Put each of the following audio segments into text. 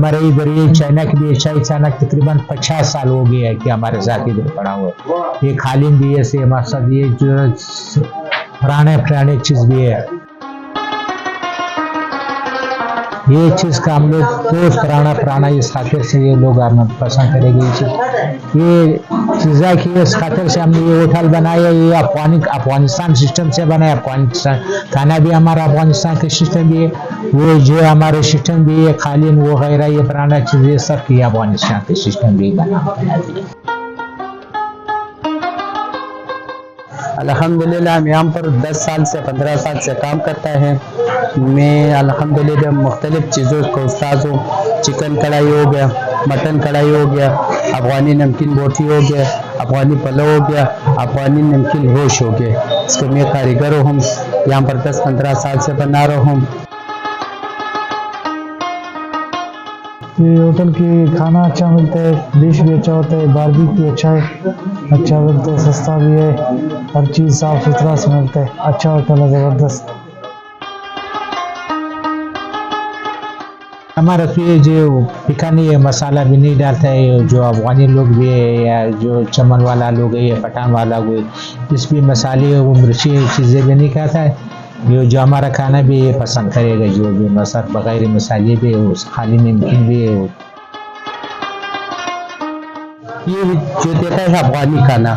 हमारे इधर ये चाइना के लिए शाही चाइना तकरीबन 50 साल हो गए है कि हमारे साथ इधर पड़ा हुआ है। ये खालिन भी है से मकसद ये जो पुराने चीज भी है। ये चीज का हम लोग बहुत पुराना इस खातिर से ये लोग हमें पसंद करेंगे। ये चीज़ा की इस खातिर से हमने ये होटल बनाया, ये अफगानिस्तान सिस्टम से बनाया। अफगानिस्तान खाना भी हमारा अफगानिस्तान के सिस्टम भी है, वो जो हमारे सिस्टम भी है खालिन वगैरह ये पुराना चीज़ें सब की अफगानिस्तान के सिस्टम भी बना। अल्हम्दुलिल्लाह हम यहाँ पर 10 साल से 15 साल से काम करता है। मैं अल्हम्दुलिल्लाह मुख्तलिफ चीज़ों का उस्ताद हूँ। चिकन कढ़ाई हो गया, मटन कढ़ाई हो गया, अफगानी नमकीन बोटी हो गया, अफगानी पलव हो गया, अफगानी नमकीन गोश्त हो गया। इसके मैं कारीगर हूँ, यहाँ पर 10-15 साल से बना रहा हूँ। ये होटल की खाना अच्छा मिलता है, डिश भी अच्छा होता है, बारबेक्यू अच्छा मिलता है, सस्ता भी है, हर चीज़ साफ सुथरा से मिलता है। अच्छा होटल है, ज़बरदस्त। हमारा तो ये जो पिकानी है मसाला भी नहीं डालता है, जो अफगानी लोग भी है या जो चमन वाला लोग है या पठान वाला कोई इस भी मसाले वो मिर्ची चीज़ें भी नहीं खाता है। ये जो हमारा खाना भी ये पसंद करेगा, जो भी बगैर मसाले भी है, उस खाली नमकीन भी है। ये जो देखा है अफगानी खाना,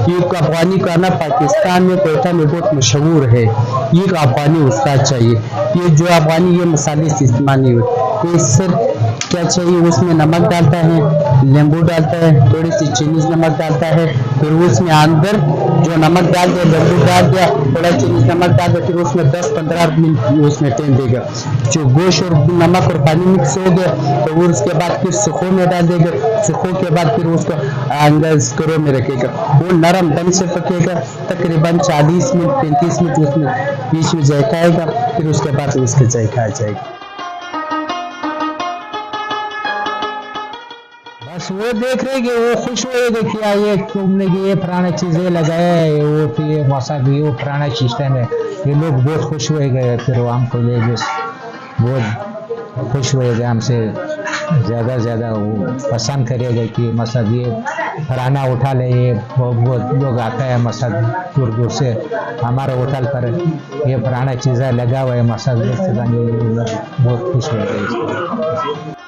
ये अफगानी खाना पाकिस्तान में कोयटा में बहुत मशहूर है। ये अफगानी उस्ताद चाहिए। ये जो अफगानी ये मसाले से इस्तेमाल नहीं होते, ये सिर्फ क्या चाहिए, उसमें नमक डालता है, नींबू डालता है, थोड़ी सी चीनी नमक डालता है, फिर उसमें अंदर जो नमक डाल दिया, नींबू डाल दिया, थोड़ा चीनी नमक डाल दिया, फिर उसमें 10-15 मिनट उसमें टाइम देगा। जो गोश्त और नमक और पानी मिक्स हो गया तो वो उसके बाद फिर सुखों में डाल देगा। सुखों के बाद फिर उसको अंदर स्टोर में रखेगा, वो नरम दम से पकेगा। तकरीबन 40 मिनट 35 मिनट उसमें बीच में जायकाएगा, फिर उसके बाद उसके जायका आ जाएगा। बस वो देख रहे कि वो खुश होएगा कि ये तुमने कि ये पुराना चीज़ें लगाया है, वो तो ये मसाला ये वो पुराना सिस्टम है, ये लोग बहुत खुश होएगा। फिर वो हमको ले बहुत खुश होएगा, हमसे ज़्यादा वो पसंद करेगा कि मसाला ये पुराना होटल है, ये बहुत लोग आता है मसाला दूर दूर से हमारे होटल पर ये पुराना चीज़ें लगा हुआ है मसाला, बहुत खुश होएगा इसको।